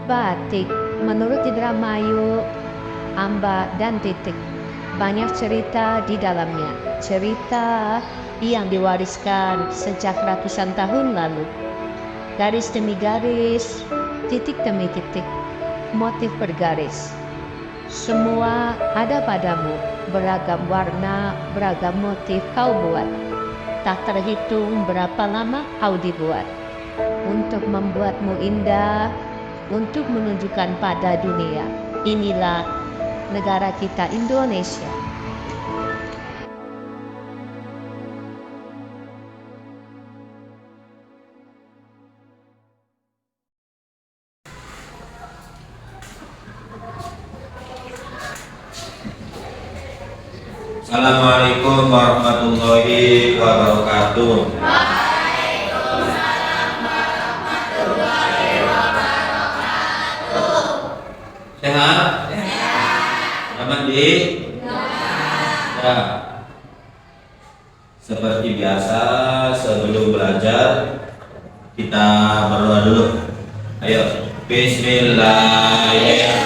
Batik menurut Indramayu, Amba dan Titik. Banyak cerita di dalamnya, cerita yang diwariskan sejak ratusan tahun lalu. Garis demi garis, titik demi titik, motif bergaris. Semua ada padamu, beragam warna, beragam motif kau buat. Tak terhitung berapa lama kau dibuat. Untuk membuatmu indah, untuk menunjukkan pada dunia, inilah negara kita Indonesia. Assalamualaikum warahmatullahi wabarakatuh. Sehat? Aman di? Ya. Seperti biasa, sebelum belajar kita berdoa dulu. Ayo, Bismillahirrahmanirrahim.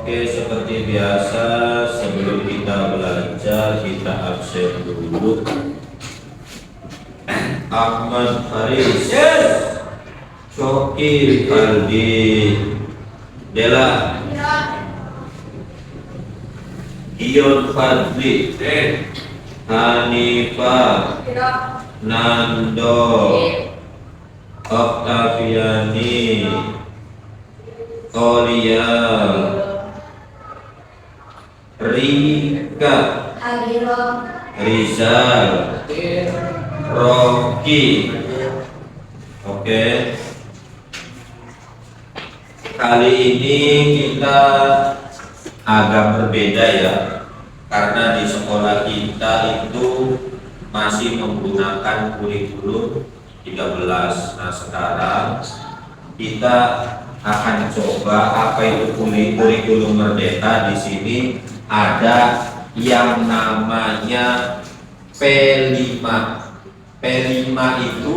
Oke, seperti biasa sebelum kita belajar kita absen dulu. Ahmad Faris, Coki Kaldi, Dela, Ion Fadli, Hanifah, Nando, Oktaviani, Olia, Rika, Rizal, Rocky. Oke. Kali ini kita agak berbeda ya, karena di sekolah kita itu masih menggunakan kurikulum 13. Nah, sekarang kita akan coba apa itu kurikulum merdeka. Di sini ada yang namanya P5. P5 itu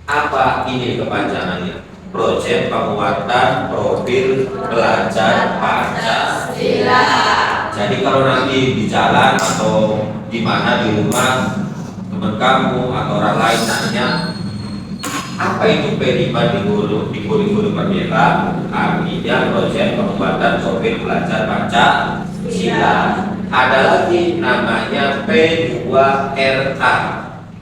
apa ini kepanjangannya? Proyek penguatan profil pelajar Pancasila. Jadi kalau nanti di jalan atau di mana di rumah teman kamu atau orang lain nanya apa itu P5 di kurikulum merdeka, artinya proyek penguatan profil pelajar Pancasila. Ada lagi namanya P2RA.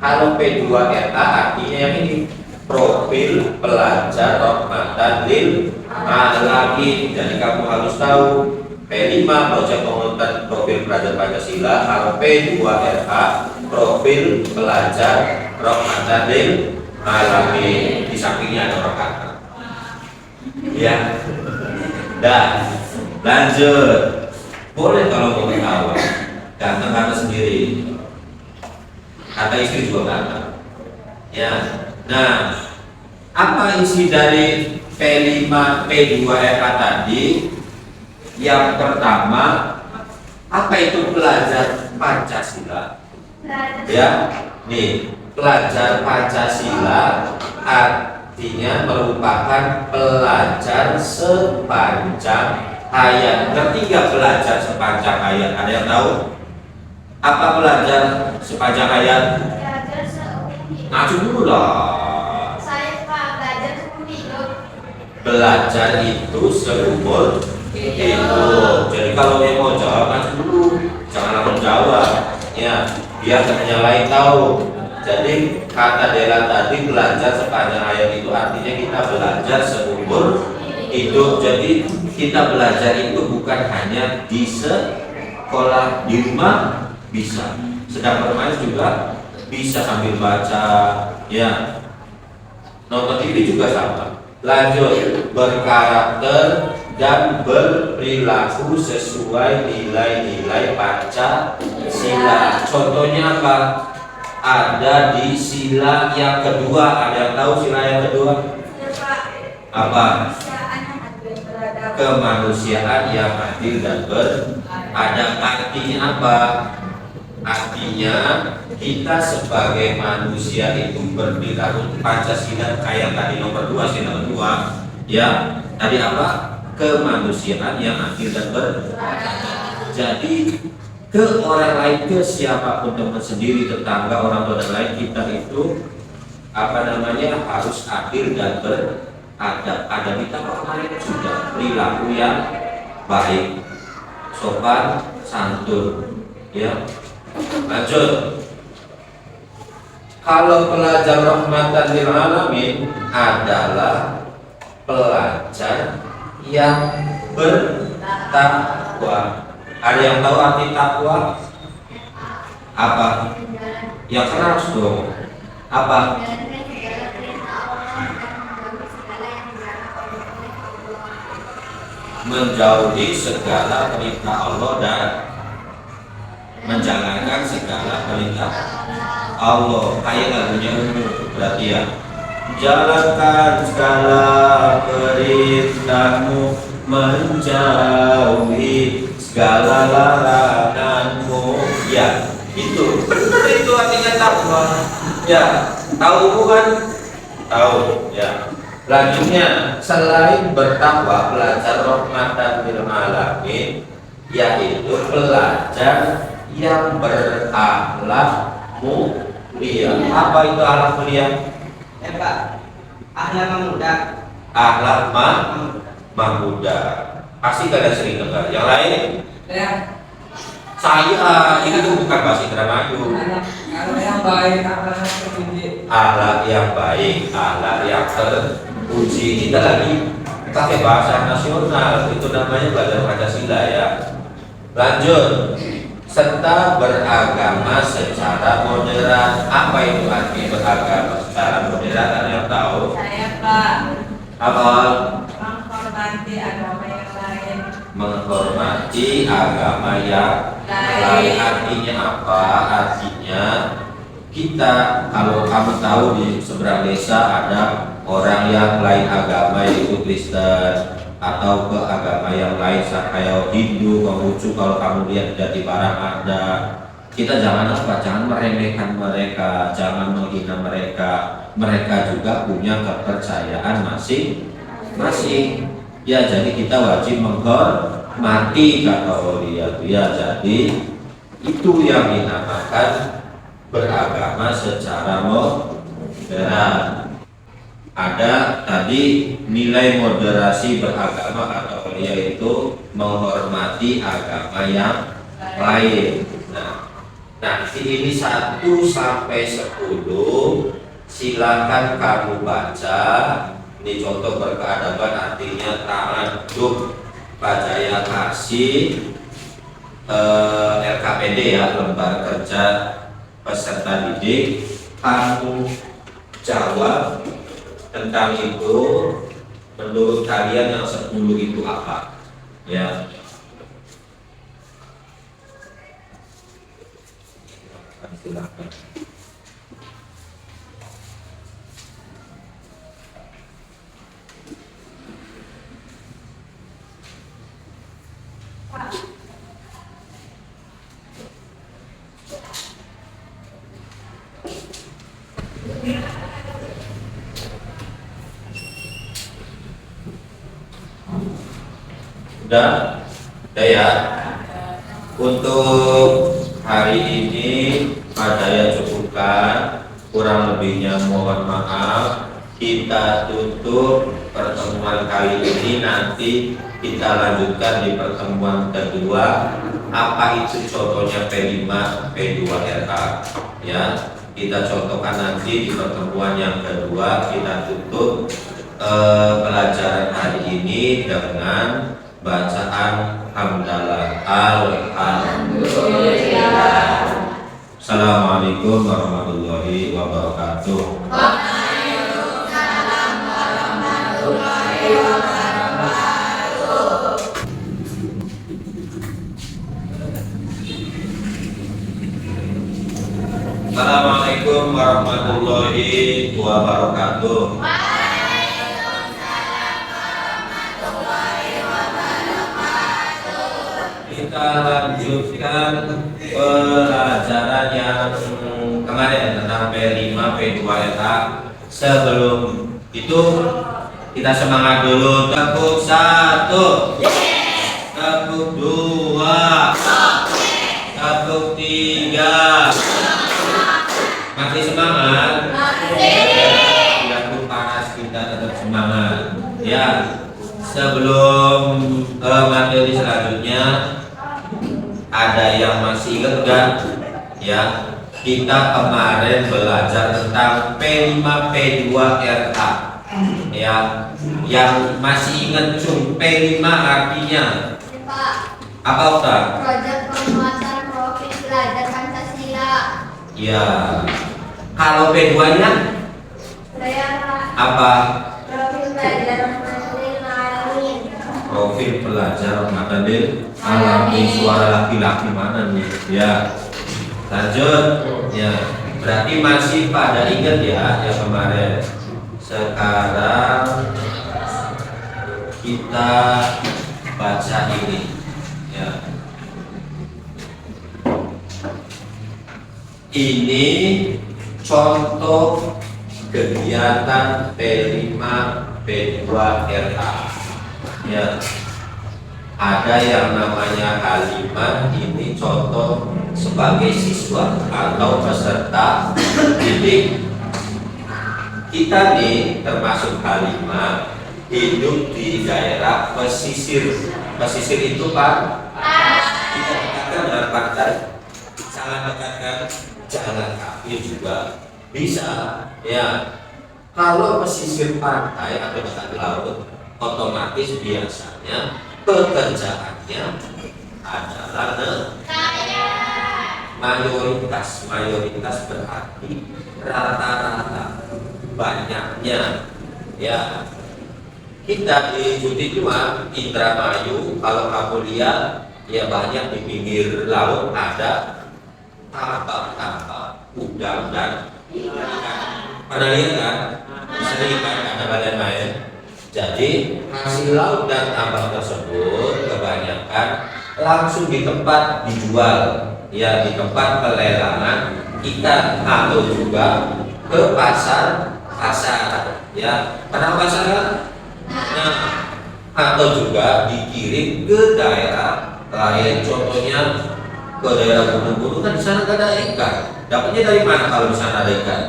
Kalau P2RA artinya yang ini, profil pelajar rahmatan lil alamin. Jadi kamu harus tahu P5 proyek penguatan profil pelajar Pancasila, kalau P2RA profil pelajar rahmatan lil alamin. Di sampingnya ada orang kata. Ya. Dan lanjut. Boleh kalau mau ketawa, ganteng kata sendiri, kata istri juga ganteng. Ya, nah, apa isi dari P5 P2RA tadi? Yang pertama, apa itu pelajar Pancasila? Ya, nih, pelajar Pancasila artinya merupakan pelajar sepanjang hayat. Ngerti nggak belajar sepanjang hayat? Ada yang tahu? Apa belajar sepanjang hayat? Belajar seumur hidup. Ngacu dulu lah. Saya Pak belajar seumur hidup. Belajar itu seumur hidup. Jadi kalau yang mau jawab ngacu dulu, jangan langsung jawab. Ya, biar yang lain tahu. Jadi kata Dela tadi belajar sepanjang hayat itu artinya kita belajar seumur hidup. Jadi kita belajar itu bukan hanya di sekolah, di rumah bisa, sedang bermain juga bisa sambil baca, ya, nonton TV juga sama. Lanjut, berkarakter dan berperilaku sesuai nilai-nilai Pancasila. Contohnya apa? Ada di sila yang kedua. Ada yang tahu sila yang kedua? Apa? Kemanusiaan yang adil dan beradab. Artinya apa? Artinya kita sebagai manusia itu berperilaku Pancasila kayak tadi nomor 2, sila kedua. Ya, tadi apa? Kemanusiaan yang adil dan beradab. Jadi ke orang lain, ke siapapun, teman sendiri, tetangga, orang tua dan lain, kita itu apa namanya harus adil dan beradab. Ada kita kemarin sudah perilaku yang baik, sopan, santun, ya. Lanjut. Kalau pelajar rahmatan lil alamin adalah pelajar yang bertakwa. Ada yang tahu arti takwa? Apa? Yang keras dong. Apa? Menjauhi segala perintah Allah dan menjalankan segala perintah Allah. Kayak lagunya berarti ya, jalankan segala perintahmu, menjauhi segala laranganmu. Ya, itu benar, itu artinya takwa. Ya, tahu bukan? Tahu ya. Selanjutnya, selain bertakwa, pelajar rahmatan lil alamin yaitu pelajar yang berakhlak mulia. Apa itu akhlak mulia? Ya Pak, akhlak muda. Akhlak mahmuda. Pasti kalian sering dengar. Yang lain? Ya. Saya ini tuh bukan bahasa Indramayu. Akhlak yang baik, akhlak yang terpuji. Akhlak yang baik, akhlak yang terpuji. Kita lagi pakai bahasa nasional, itu namanya belajar Pancasila ya. Lanjut, serta beragama secara moderat. Apa itu arti beragama secara moderat? Ada yang tahu? Saya Pak, Apa? menghormati agama yang lain. Menghormati agama yang lain. Artinya apa? Artinya kita, kalau kamu tahu di seberang desa ada orang yang lain agama yaitu Kristen atau ke agama yang lain kayak Hindu, Konghucu, kalau kamu lihat di barang ada, kita jangan jangan meremehkan mereka, jangan menghina mereka. Mereka juga punya kepercayaan masing-masing. Ya, jadi kita wajib menghormati kata dia. Jadi itu yang dinamakan beragama secara moderat. Ada tadi nilai moderasi beragama atau yaitu menghormati agama yang lain. Nah, ini 1 sampai 10 silakan kamu baca. Ini contoh berkeadaban, artinya ta'adub, bajaya kasih, LKPD ya, lembar kerja peserta didik. Kamu jawab tentang itu, menurut kalian yang 10 itu apa? Ya. Silakan. Udah ya. Untuk hari ini saya cukupkan, kurang lebihnya mohon maaf. Kita tutup pertemuan kali ini, nanti kita lanjutkan di pertemuan kedua. Apa itu contohnya P5, P2RA ya. Kita contohkan nanti di pertemuan yang kedua. Kita tutup pelajaran hari ini dengan bacaan hamdalah alhamdulillah. Assalamualaikum warahmatullahi wabarakatuh. Waalaikumsalam warahmatullahi wabarakatuh. Assalamualaikum warahmatullahi wabarakatuh. Kita lanjutkan pelajaran yang kemarin tentang P5, P2RA. Sebelum itu kita semangat dulu. Tepuk 1, tepuk 2, tepuk 3. Masih semangat? Tidak pun panas, kita tetap semangat. Ya. Sebelum materi selanjutnya, ada yang masih ingat enggak? Ya, kita kemarin belajar tentang P5 P2RA. Ya, yang masih ingat cung P5 artinya Pak, apa Ustaz? proyek penguatan profil belajar Pancasila. Ya. Kalau P2-nya Saya Pak, apa? profil belajar Alamin. Profil pelajar Madadil alami. Suara laki-laki mana nih? Ya. Lanjut. Ya. Berarti masih pada ingat ya yang kemarin. Sekarang kita baca ini. Ya. Ini contoh kegiatan P5 P2RA. Ya, ada yang namanya Halimah, ini contoh sebagai siswa atau peserta didik. Kita nih termasuk Halimah hidup di daerah pesisir. Pesisir itu Pak, kita dekatkan dengan pantai, sangat dekatkan jalan kaki juga bisa. Ya, kalau pesisir pantai atau dekat laut, otomatis biasanya pekerjaannya adalah mayoritas berarti rata-rata, banyaknya. Ya, kita di Budi Cuma Indramayu, kalau kamu lihat ya banyak di pinggir laut ada tambak-tambak udang dan ikan. Pernah lihat kan? Sering kan ada badan main. Jadi hasil laut dan tambang tersebut kebanyakan langsung di tempat dijual, ya di tempat pelelangan ikan atau juga ke pasar, ya pernah ke pasar kan? Nah, atau juga dikirim ke daerah lain, contohnya ke daerah gunung-gunung kan di sana gak ada ikan. Dapatnya dari mana kalau di sana ada ikan?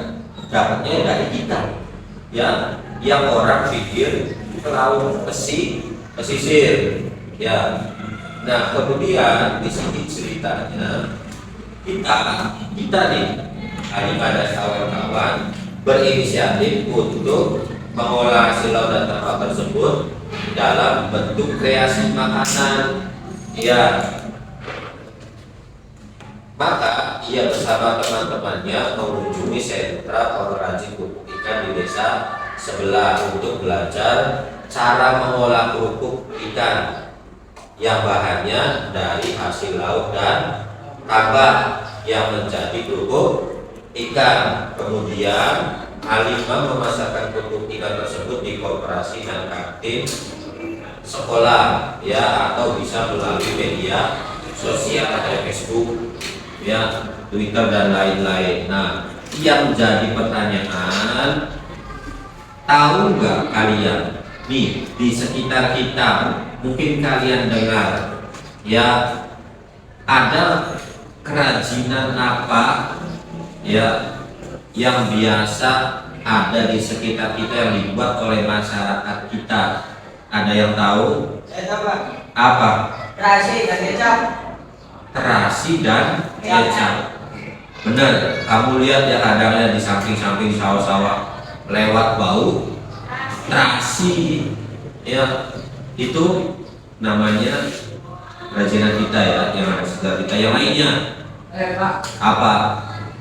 Dapatnya dari kita, ya yang orang pikir ke laut pesisir, ya. Nah kemudian di sini ceritanya kita nih ada kawan-kawan berinisiatif untuk mengolah hasil laut dan tambang tersebut dalam bentuk kreasi makanan, ya. Maka ia bersama teman-temannya mengunjungi sentra pengrajin kerupuk ikan di desa sebelah untuk belajar cara mengolah kerupuk ikan yang bahannya dari hasil laut dan tambang yang menjadi kerupuk ikan. Kemudian Halimah memasarkan kerupuk ikan tersebut di koperasi dan kantin sekolah, ya, atau bisa melalui media sosial atau Facebook, ya, Twitter dan lain-lain. Nah, yang menjadi pertanyaan, tahu nggak kalian nih di sekitar kita, mungkin kalian dengar, ya, ada kerajinan apa, ya, yang biasa ada di sekitar kita yang dibuat oleh masyarakat kita? Ada yang tahu? Apa? Terasi dan kecap. Terasi dan kecap. Benar, kamu lihat ya kadangnya di samping-samping sawah-sawah lewat bau terasi, ya, itu namanya kerajinan kita, ya, yang ada sekitar kita. Yang lainnya Pak. apa?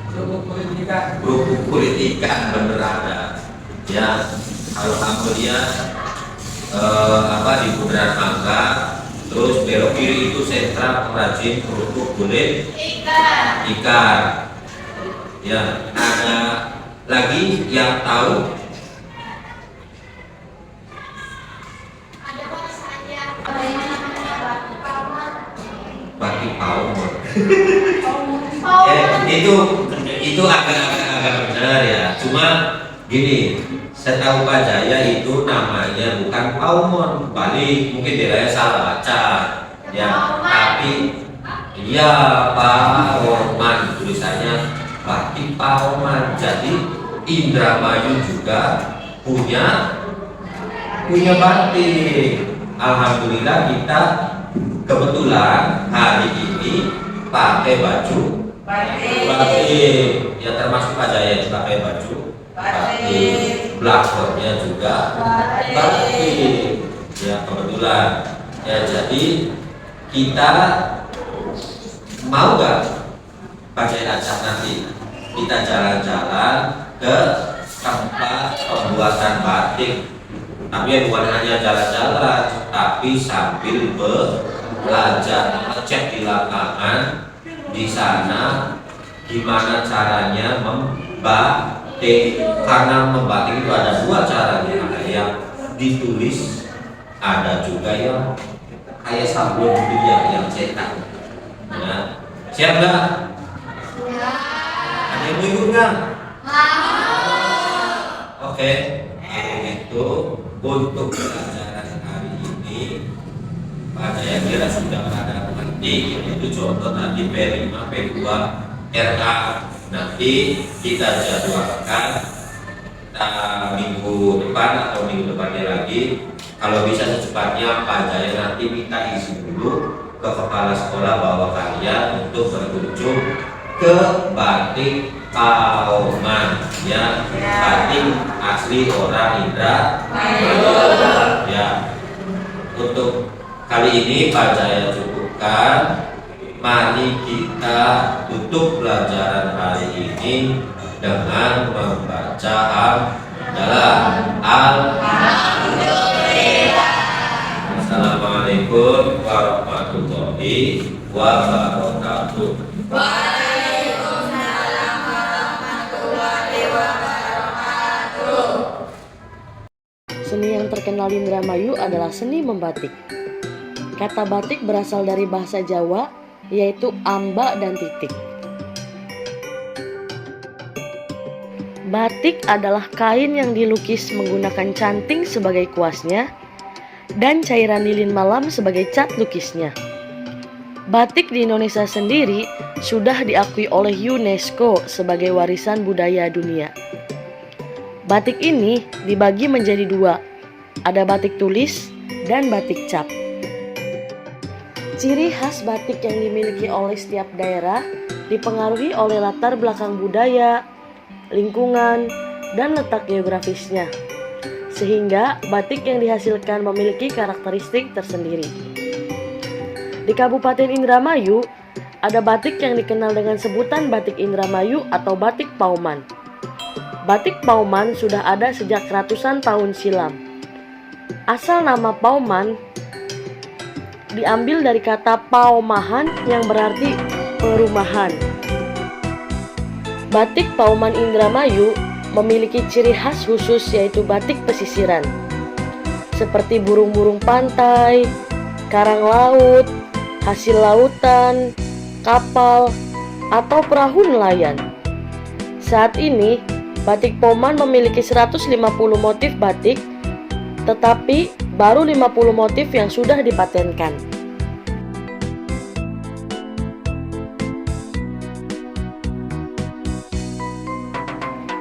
Kerupuk kulit ikan. Kerupuk kulit ikan, bener ada, ya. Kalau kamu lihat di Bundaran Mangga, terus belok kiri itu sentra pengrajin kerupuk kulit ikan. Ya, ada lagi yang tahu? Ada Pak, saya ada yang namanya Batu Palma. Bati Paumur. Palma. Itu agak benar, ya. Cuma gini, setahu Pak Jaya itu namanya bukan Paumur, balik mungkin daerahnya salah baca, ya. Tapi iya Pak Orman, tulisannya Bati Paumur. Jadi Indramayu juga punya batik. Alhamdulillah kita kebetulan hari ini pakai baju batik, ya, termasuk Pak Jaya juga pakai baju batik, belakangnya juga batik, ya, kebetulan, ya. Jadi kita mau gak Pak Jaya ajak nanti kita jalan-jalan ke tempat pembuatan batik, tapi bukan hanya jalan-jalan, tapi sambil belajar, ngecek di lapangan di sana gimana caranya membatik. Karena membatik itu ada dua caranya, ada yang ditulis, ada juga yang kayak sablon gitu, yang cetak. Nah, siap nggak? Ada yang mau ikut nggak? Oke, kalau gitu untuk pelajaran hari ini pada yang kira sudah ada mengerti, itu contoh nanti P5, P2, RA. Nanti kita jadwalkan minggu depan atau minggu depannya lagi. Kalau bisa secepatnya Pak Jaya nanti minta izin dulu ke kepala sekolah bahwa kalian untuk berkunjung ke batik Paumur, ya, batik asli orang Indramayu, ya. Untuk kali ini Pak Jaya cukupkan. Mari kita tutup pelajaran hari ini dengan membaca hamdalah. Alhamdulillah. Assalamualaikum warahmatullahi wabarakatuh. Waalaikumsalam. Seni yang terkenal di Indramayu adalah seni membatik. Kata batik berasal dari bahasa Jawa, yaitu amba dan titik. Batik adalah kain yang dilukis menggunakan canting sebagai kuasnya dan cairan lilin malam sebagai cat lukisnya. Batik di Indonesia sendiri sudah diakui oleh UNESCO sebagai warisan budaya dunia. Batik ini dibagi menjadi dua, ada batik tulis dan batik cap. Ciri khas batik yang dimiliki oleh setiap daerah dipengaruhi oleh latar belakang budaya, lingkungan, dan letak geografisnya, sehingga batik yang dihasilkan memiliki karakteristik tersendiri. Di Kabupaten Indramayu, ada batik yang dikenal dengan sebutan batik Indramayu atau batik Pauman. Batik Pauman sudah ada sejak ratusan tahun silam. Asal nama Pauman diambil dari kata paumahan yang berarti perumahan. Batik Pauman Indramayu memiliki ciri khas khusus yaitu batik pesisiran, seperti burung-burung pantai, karang laut, hasil lautan, kapal, atau perahu nelayan. Saat ini, batik Pauman memiliki 150 motif batik, tetapi baru 50 motif yang sudah dipatenkan.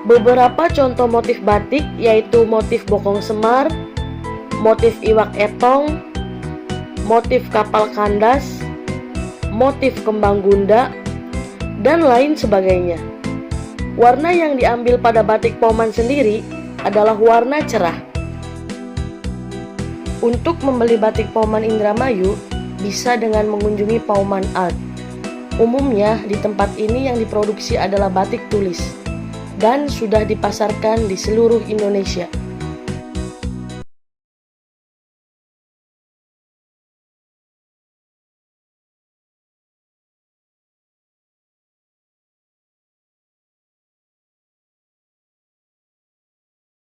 Beberapa contoh motif batik yaitu motif bokong semar, motif iwak etong, motif kapal kandas, motif kembang gunda, dan lain sebagainya. Warna yang diambil pada batik Pauman sendiri adalah warna cerah. Untuk membeli batik Pauman Indramayu bisa dengan mengunjungi Pauman Art. Umumnya di tempat ini yang diproduksi adalah batik tulis dan sudah dipasarkan di seluruh Indonesia.